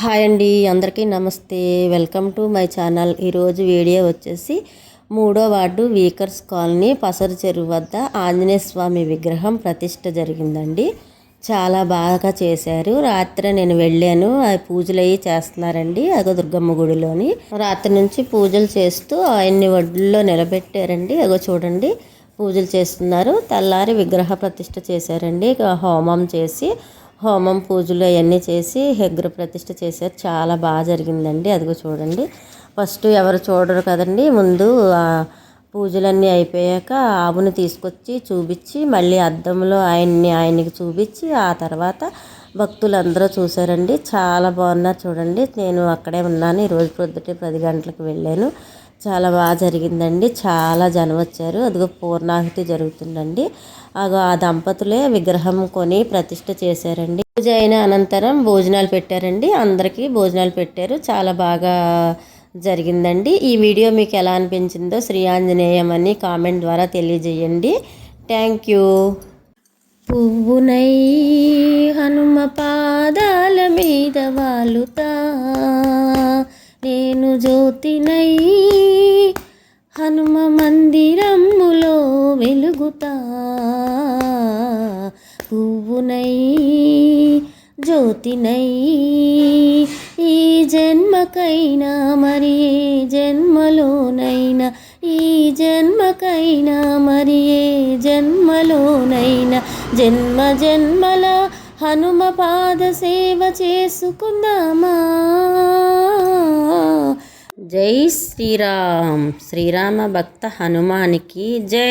Hi అండి, అందరికీ నమస్తే. Welcome to my channel. ఈరోజు వీడియో వచ్చేసి 3వ వార్డు వీకర్స్ కాలనీ పసరు చెరువు వద్ద ఆంజనేయ స్వామి విగ్రహం ప్రతిష్ట జరిగిందండి. చాలా బాగా చేశారు. రాత్రి నేను వెళ్ళాను, ఆ పూజలు అవి చేస్తున్నారండి. అగో దుర్గమ్మ గుడిలోని రాత్రి నుంచి పూజలు చేస్తూ ఆయన్ని ఒడ్లో నిలబెట్టారండి. అగో చూడండి, పూజలు చేస్తున్నారు. తెల్లారి విగ్రహ ప్రతిష్ట చేశారండి. హోమం చేసి పూజలు అవన్నీ చేసి విగ్రహ ప్రతిష్ట చేశారు. చాలా బాగా జరిగిందండి. అదిగో చూడండి, ఫస్ట్ ఎవరు చూడరు కదండి, ముందు పూజలన్నీ అయిపోయాక ఆవుని తీసుకొచ్చి చూపించి మళ్ళీ అద్దంలో ఆయనకి చూపించి ఆ తర్వాత భక్తులందరూ చూశారండి. చాలా బాగున్నారు చూడండి. నేను అక్కడే ఉన్నాను. ఈరోజు పొద్దుటే 10 గంటలకు వెళ్ళాను. చాలా బాగా జరిగిందండి. చాలా జనం వచ్చారు. అదిగో పూర్ణాహుతి జరుగుతుందండి. అగో ఆ దంపతులే విగ్రహం కొని ప్రతిష్ట చేశారండి. పూజ అయిన అనంతరం భోజనాలు పెట్టారండి. అందరికీ భోజనాలు పెట్టారు. చాలా బాగా జరిగిందండి. ఈ వీడియో మీకు ఎలా అనిపించిందో శ్రీ ఆంజనేయం అని కామెంట్ ద్వారా తెలియజేయండి. Thank you. పువ్వునై హనుమ పాదాల మీద వాలుతా, నేను జ్యోతినై హనుమ మందిరములో వెలుగుతా, పువ్వునై జ్యోతినై ఈ జన్మకైనా మరి ఏ జన్మలోనైనా, ఈ జన్మకైనా మరి ఏ జన్మలోనైనా, జన్మ జన్మల హనుమ పాద సేవ చేసుకుందామా. జై శ్రీరామ్. శ్రీరామ భక్త హనుమానికి జై.